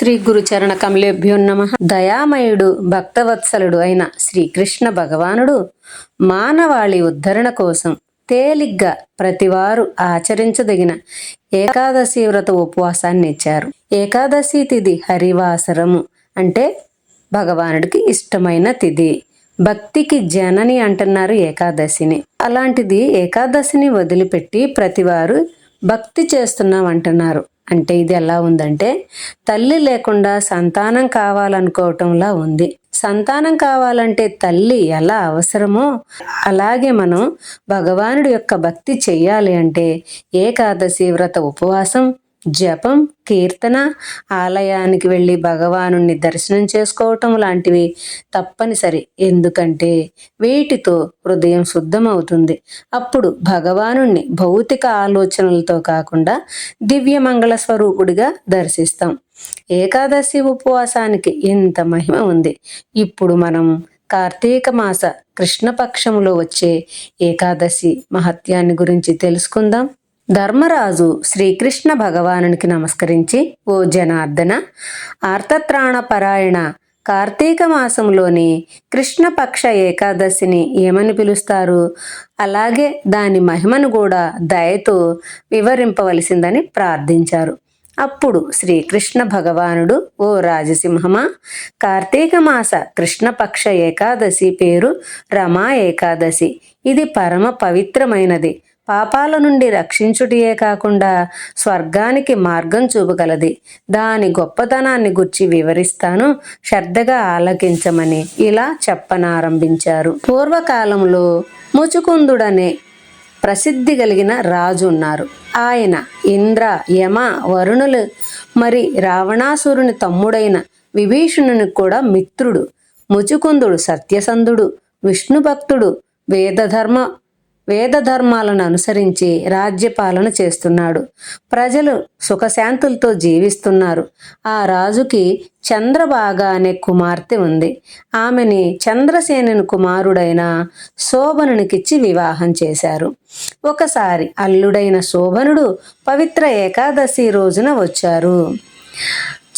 శ్రీ గురుచరణ కమలేభ్యో నమః. దయామయుడు భక్తవత్సలుడు అయిన శ్రీకృష్ణ భగవానుడు మానవాళి ఉద్ధరణ కోసం తేలిగ్గా ప్రతివారు ఆచరించదగిన ఏకాదశి వ్రత ఉపవాసాన్ని ఇచ్చారు. ఏకాదశి తిథి హరివాసరము అంటే భగవానుడికి ఇష్టమైన తిథి. భక్తికి జనని అంటున్నారు ఏకాదశిని. అలాంటిది ఏకాదశిని వదిలిపెట్టి ప్రతివారు భక్తి చేస్తున్నాం అంటున్నారు. అంటే ఇది ఎలా ఉందంటే తల్లి లేకుండా సంతానం కావాలనుకోవటంలా ఉంది. సంతానం కావాలంటే తల్లి ఎలా అవసరమో అలాగే మనం భగవానుడి యొక్క భక్తి చెయ్యాలి అంటే ఏకాదశి వ్రత ఉపవాసం, జపం, కీర్తన, ఆలయానికి వెళ్ళి భగవానుణ్ణి దర్శనం చేసుకోవటం లాంటివి తప్పనిసరి. ఎందుకంటే వీటితో హృదయం శుద్ధమవుతుంది. అప్పుడు భగవానుణ్ణి భౌతిక ఆలోచనలతో కాకుండా దివ్యమంగళ స్వరూపుడిగా దర్శిస్తాం. ఏకాదశి ఉపవాసానికి ఎంత మహిమ ఉంది. ఇప్పుడు మనం కార్తీక మాస కృష్ణపక్షములో వచ్చే ఏకాదశి మహత్యాన్ని గురించి తెలుసుకుందాం. ధర్మరాజు శ్రీకృష్ణ భగవానునికి నమస్కరించి, ఓ జనార్దన, ఆర్తత్రాణ పరాయణ, కార్తీక మాసంలోని కృష్ణపక్ష ఏకాదశిని ఏమని పిలుస్తారు? అలాగే దాని మహిమను కూడా దయతో వివరింపవలసిందని ప్రార్థించారు. అప్పుడు శ్రీకృష్ణ భగవానుడు, ఓ రాజసింహమా, కార్తీక మాస కృష్ణపక్ష ఏకాదశి పేరు రమా ఏకాదశి. ఇది పరమ పవిత్రమైనది. పాపాల నుండి రక్షించుటయే కాకుండా స్వర్గానికి మార్గం చూపగలది. దాని గొప్పతనాన్ని గుర్చి వివరిస్తాను, శ్రద్ధగా ఆలకించమని ఇలా చెప్పనారంభించారు. పూర్వకాలంలో ముచుకుందుడనే ప్రసిద్ధి కలిగిన రాజు ఉన్నారు. ఆయన ఇంద్ర, యమ, వరుణులు మరి రావణాసురుని తమ్ముడైన విభీషణుని కూడా మిత్రుడు. ముచుకుందుడు సత్యసంధుడు, విష్ణు భక్తుడు, వేదధర్మాలను అనుసరించి రాజ్యపాలన చేస్తున్నాడు. ప్రజలు సుఖశాంతులతో జీవిస్తున్నారు. ఆ రాజుకి చంద్రబాగ అనే కుమార్తె ఉంది. ఆమెని చంద్రసేనుని కుమారుడైన శోభనునికిచ్చి వివాహం చేశారు. ఒకసారి అల్లుడైన శోభనుడు పవిత్ర ఏకాదశి రోజున వచ్చారు.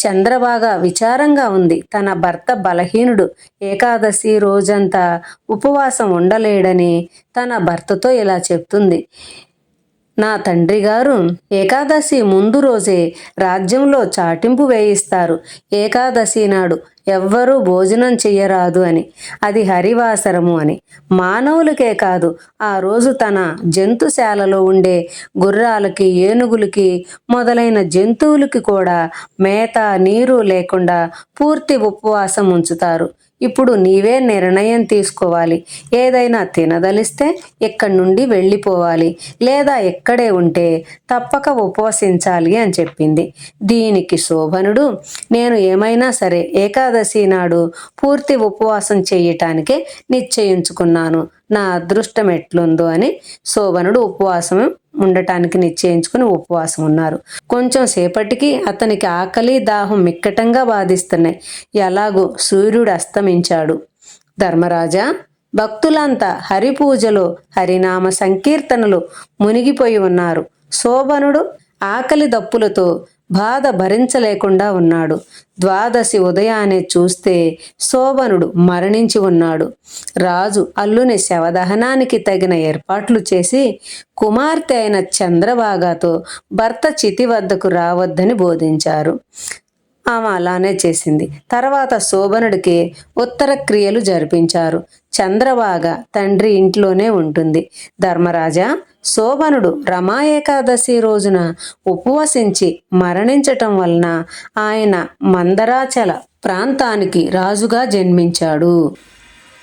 చంద్రబాగ విచారంగా ఉంది. తన భర్త బలహీనుడు, ఏకాదశి రోజంతా ఉపవాసం ఉండలేడని తన భర్తతో ఇలా చెప్తుంది. నా తండ్రి గారు ఏకాదశి ముందు రోజే రాజ్యంలో చాటింపు వేయిస్తారు. ఏకాదశి నాడు ఎవ్వరూ భోజనం చెయ్యరాదు అని, అది హరివాసరము అని. మానవులకే కాదు, ఆ రోజు తన జంతుశాలలో ఉండే గుర్రాలకి, ఏనుగులకి మొదలైన జంతువులకి కూడా మేత, నీరు లేకుండా పూర్తి ఉపవాసం ఉంచుతారు. ఇప్పుడు నీవే నిర్ణయం తీసుకోవాలి. ఏదైనా తినదలిస్తే ఇక్కడి నుండి వెళ్ళిపోవాలి, లేదా ఇక్కడే ఉంటే తప్పక ఉపవసించాలి అని చెప్పింది. దీనికి శోభనుడు, నేను ఏమైనా సరే ఏకాదశి నాడు పూర్తి ఉపవాసం చేయటానికే నిశ్చయించుకున్నాను. నా అదృష్టం ఎట్లుందో అని శోభనుడు ఉపవాసం ఉండటానికి నిశ్చయించుకుని ఉపవాసం ఉన్నారు. కొంచెం సేపటికి అతనికి ఆకలి, దాహం మిక్కటంగా బాధిస్తున్నాయి. ఎలాగో సూర్యుడు అస్తమించాడు. ధర్మరాజా, భక్తులంతా హరిపూజలో, హరినామ సంకీర్తనలు మునిగిపోయి ఉన్నారు. శోభనుడు ఆకలి దప్పులతో బాధ భరించలేకుండా ఉన్నాడు. ద్వాదశి ఉదయాన్నే చూస్తే శోభనుడు మరణించి ఉన్నాడు. రాజు అల్లుని శవదహనానికి తగిన ఏర్పాట్లు చేసి కుమార్తె అయిన చంద్రబాగతో భర్త చితి వద్దకు రావద్దని బోధించారు. ఆమె అలానే చేసింది. తర్వాత శోభనుడికి ఉత్తర క్రియలు జరిపించారు. చంద్రబాగ తండ్రి ఇంట్లోనే ఉంటుంది. ధర్మరాజా, శోభనుడు రమా ఏకాదశి రోజున ఉపవసించి మరణించటం వలన ఆయన మందరాచల ప్రాంతానికి రాజుగా జన్మించాడు.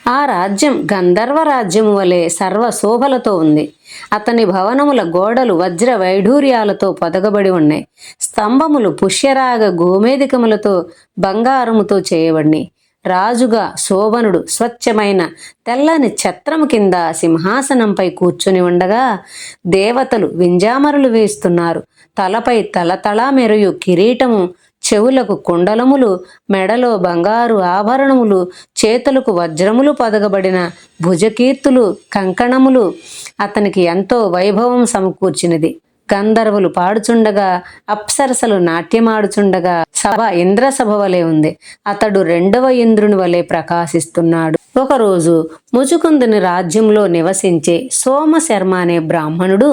ఆ రాజ్యం గంధర్వ రాజ్యం వలె సర్వశోభలతో ఉంది. అతని భవనముల గోడలు వజ్ర వైఢూర్యాలతో పొదగబడి ఉన్నాయి. స్తంభములు పుష్యరాగ గోమేధికములతో, బంగారముతో చేయబడినాయి. రాజుగా శోభనుడు స్వచ్ఛమైన తెల్లని ఛత్రము కింద సింహాసనంపై కూర్చుని ఉండగా దేవతలు వింజామరులు వేస్తున్నారు. తలపై తలతళా మెరియు కిరీటము, చెవులకు కుండలములు, మెడలో బంగారు ఆభరణములు, చేతులకు వజ్రములు పొదగబడిన భుజకీర్తులు, కంకణములు అతనికి ఎంతో వైభవం సమకూర్చినది. గంధర్వులు పాడుచుండగా, అప్సరసలు నాట్యమాడుచుండగా సభ ఇంద్రసభ వలె ఉంది. అతడు రెండవ ఇంద్రుని వలె ప్రకాశిస్తున్నాడు. ఒకరోజు ముచుకుందుని రాజ్యంలో నివసించే సోమశర్మ అనే బ్రాహ్మణుడు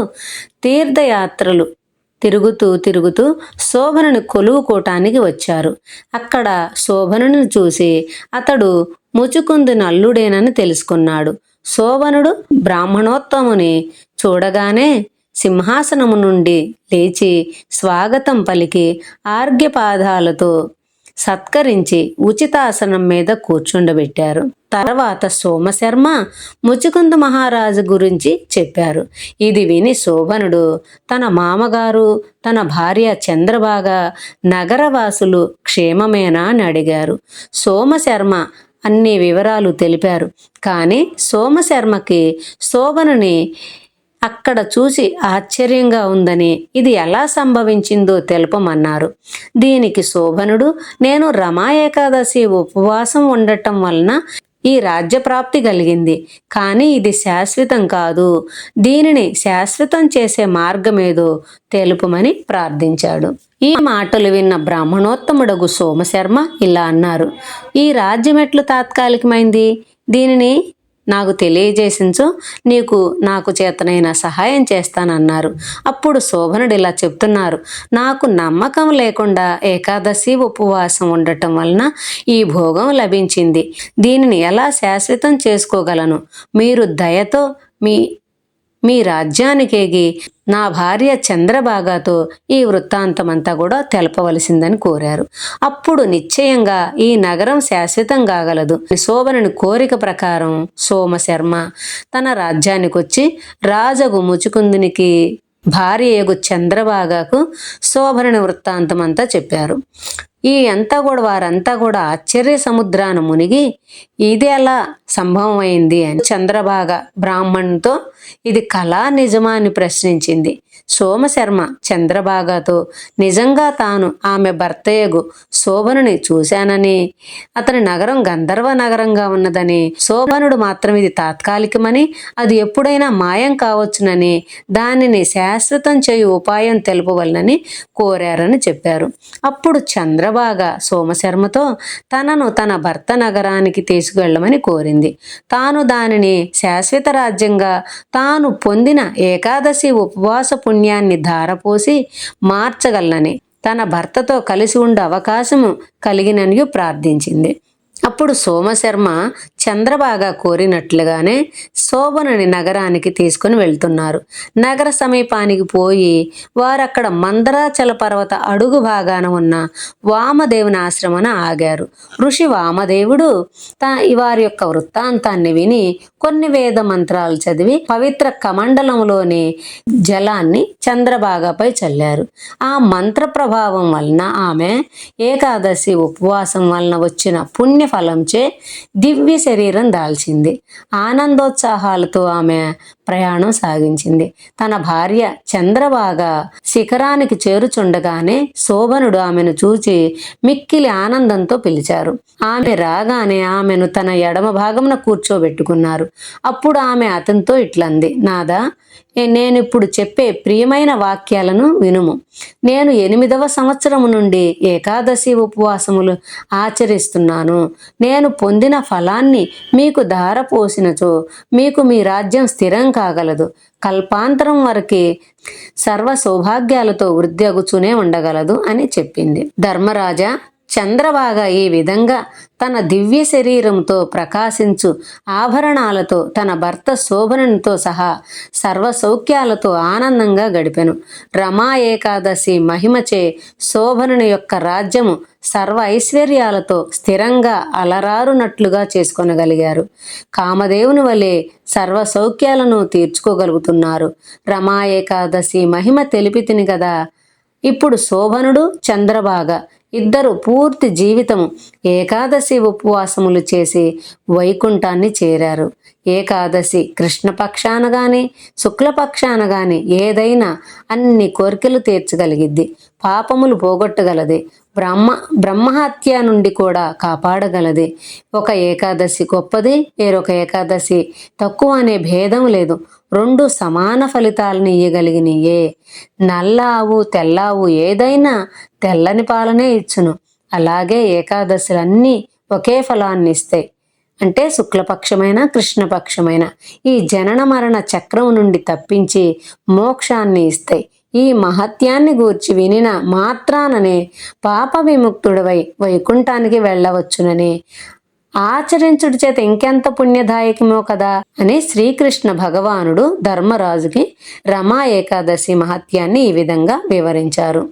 తీర్థయాత్రలు తిరుగుతూ శోభనుని కొలువుకోటానికి వచ్చారు. అక్కడ శోభనుని చూసి అతడు ముచుకుందుని అల్లుడేనని తెలుసుకున్నాడు. శోభనుడు బ్రాహ్మణోత్తముని చూడగానే సింహాసనము నుండి లేచి స్వాగతం పలికి ఆర్ఘ్యపాదాలతో సత్కరించి ఉచితాసనం మీద కూర్చుండబెట్టారు. తర్వాత సోమశర్మ ముచుకుంద మహారాజు గురించి చెప్పారు. ఇది విని శోభనుడు తన మామగారు, తన భార్య చంద్రబాగ, నగరవాసులు క్షేమమేనా అని అడిగారు. సోమశర్మ అన్ని వివరాలు తెలిపారు. కానీ సోమశర్మకి శోభనుని అక్కడ చూసి ఆశ్చర్యంగా ఉందని, ఇది ఎలా సంభవించిందో తెలుపమన్నారు. దీనికి శోభనుడు, నేను రమా ఏకాదశి ఉపవాసం ఉండటం వలన ఈ రాజ్యప్రాప్తి కలిగింది. కానీ ఇది శాశ్వతం కాదు. దీనిని శాశ్వతం చేసే మార్గమేదో తెలుపమని ప్రార్థించాడు. ఈ మాటలు విన్న బ్రాహ్మణోత్తముడగు సోమశర్మ ఇలా అన్నారు. ఈ రాజ్యం ఎట్లు తాత్కాలికమైంది? దీనిని నాకు తెలియజేసించు, నాకు చేతనైన సహాయం చేస్తానన్నారు. అప్పుడు శోభనుడు ఇలా చెప్తున్నారు. నాకు నమ్మకం లేకుండా ఏకాదశి ఉపవాసం ఉండటం వలన ఈ భోగం లభించింది. దీనిని ఎలా శాశ్వతం చేసుకోగలను? మీరు దయతో మీ రాజ్యానికేగి నా భార్య చంద్రబాగతో ఈ వృత్తాంతమంతా కూడా తెలపవలసిందని కోరారు. అప్పుడు నిశ్చయంగా ఈ నగరం శాశ్వతం కాగలదు. శోభనుని కోరిక ప్రకారం సోమశర్మ తన రాజ్యానికి వచ్చి రాజగు ముచుకుందునికి భార్యయగు చంద్రబాగకు శోభనుని వృత్తాంతమంతా చెప్పారు. వారంతా కూడా ఆశ్చర్య సముద్రాన మునిగి ఇది ఎలా సంభవమైంది అని చంద్రబాగ బ్రాహ్మణునితో ఇది కళా నిజమా అని ప్రశ్నించింది. సోమశర్మ చంద్రబాగతో నిజంగా తాను ఆమె భర్తయగు శోభనుని చూశానని, అతని నగరం గంధర్వ నగరంగా ఉన్నదని, శోభనుడు మాత్రం ఇది తాత్కాలికమని, అది ఎప్పుడైనా మాయం కావచ్చునని, దానిని శాశ్వతం చేయు ఉపాయం తెలుపవలనని కోరారని చెప్పారు. అప్పుడు చంద్రబాగ సోమశర్మతో తనను తన భర్త నగరానికి తీసుకువెళ్ళమని కోరింది. తాను దానిని శాశ్వత రాజ్యంగా తాను పొందిన ఏకాదశి ఉపవాస పుణ్యాన్ని ధారపోసి మార్చగలనని, తన భర్తతో కలిసి ఉండే అవకాశము కలిగినని ప్రార్థించింది. అప్పుడు సోమశర్మ చంద్రబాగ కోరినట్లుగానే శోభనుని నగరానికి తీసుకుని వెళ్తున్నారు. నగర సమీపానికి పోయి వారక్కడ మందరాచల పర్వత అడుగు భాగాన ఉన్న వామదేవుని ఆశ్రమన ఆగారు. ఋషి వామదేవుడు వారి యొక్క వృత్తాంతాన్ని విని కొన్ని వేద మంత్రాలు చదివి పవిత్ర కమండలంలోని జలాన్ని చంద్రబాగపై చల్లారు. ఆ మంత్ర ప్రభావం వలన ఆమె ఏకాదశి ఉపవాసం వలన వచ్చిన పుణ్య ఫలంచే దివ్య శరీరం దాల్చింది. ఆనందోత్సాహాలతో ఆమె ప్రయాణం సాగించింది. తన భార్య చంద్రబాగ శిఖరానికి చేరుచుండగానే శోభనుడు ఆమెను చూచి మిక్కిలి ఆనందంతో పిలిచారు. ఆమె రాగానే ఆమెను తన ఎడమ భాగమున కూర్చోబెట్టుకున్నారు. అప్పుడు ఆమె అతనితో ఇట్లంది. నాదా, నేనిప్పుడు చెప్పే ప్రియమైన వాక్యాలను వినుము. నేను 8వ సంవత్సరము నుండి ఏకాదశి ఉపవాసములు ఆచరిస్తున్నాను. నేను పొందిన ఫలాన్ని మీకు ధారపోసినచో మీకు మీ రాజ్యం స్థిరం కాగలదు. కల్పాంతరం వరకే సర్వ సౌభాగ్యాలతో వృద్ధి అగుచూనే ఉండగలదు అని చెప్పింది. ధర్మరాజా, చంద్రబాగ ఈ విధంగా తన దివ్య శరీరంతో ప్రకాశించు ఆభరణాలతో తన భర్త శోభనునితో సహా సర్వ సౌఖ్యాలతో ఆనందంగా గడిపెను. రమా ఏకాదశి మహిమచే శోభనుని యొక్క రాజ్యము సర్వ ఐశ్వర్యాలతో స్థిరంగా అలరారునట్లుగా చేసుకొనగలిగారు. కామదేవుని వలె సర్వ సౌఖ్యాలను తీర్చుకోగలుగుతున్నారు. రమా ఏకాదశి మహిమ తెలిపితిని కదా. ఇప్పుడు శోభనుడు చంద్రబాగ ఇద్దరు పూర్తి జీవితము ఏకాదశి ఉపవాసములు చేసి వైకుంఠాన్ని చేరారు. ఏకాదశి కృష్ణపక్షాన గాని శుక్లపక్షాన గాని ఏదైనా అన్ని కోరికలు తీర్చగలిగిద్ది. పాపములు పోగొట్టగలది, బ్రహ్మహత్య నుండి కూడా కాపాడగలది. ఒక ఏకాదశి గొప్పది, వేరొక ఏకాదశి తక్కువ అనే భేదం లేదు. రెండు సమాన ఫలితాలను ఇయ్యగలిగినయే. నల్ల ఆవు తెల్ల ఆవు ఏదైనా తెల్లని పాలనే ఇచ్చును. అలాగే ఏకాదశులన్నీ ఒకే ఫలాన్ని ఇస్తాయి. అంటే శుక్లపక్షమైన కృష్ణపక్షమైన ఈ జనన మరణ చక్రం నుండి తప్పించి మోక్షాన్ని ఇస్తాయి. ఈ మహత్యాన్ని గూర్చి వినిన మాత్రాననే పాప విముక్తుడవై వైకుంఠానికి వెళ్ళవచ్చునని, ఆచరించుడి చేత ఇంకెంత పుణ్యదాయకమో కదా అని శ్రీకృష్ణ భగవానుడు ధర్మరాజుకి రమా ఏకాదశి మహత్యాన్ని ఈ విధంగా వివరించారు.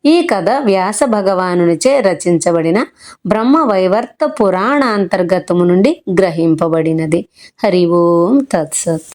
ఈ కథ వ్యాస భగవానునిచే రచించబడిన బ్రహ్మ వైవర్త పురాణ అంతర్గతము నుండి గ్రహింపబడినది. హరి ఓం తత్సత్.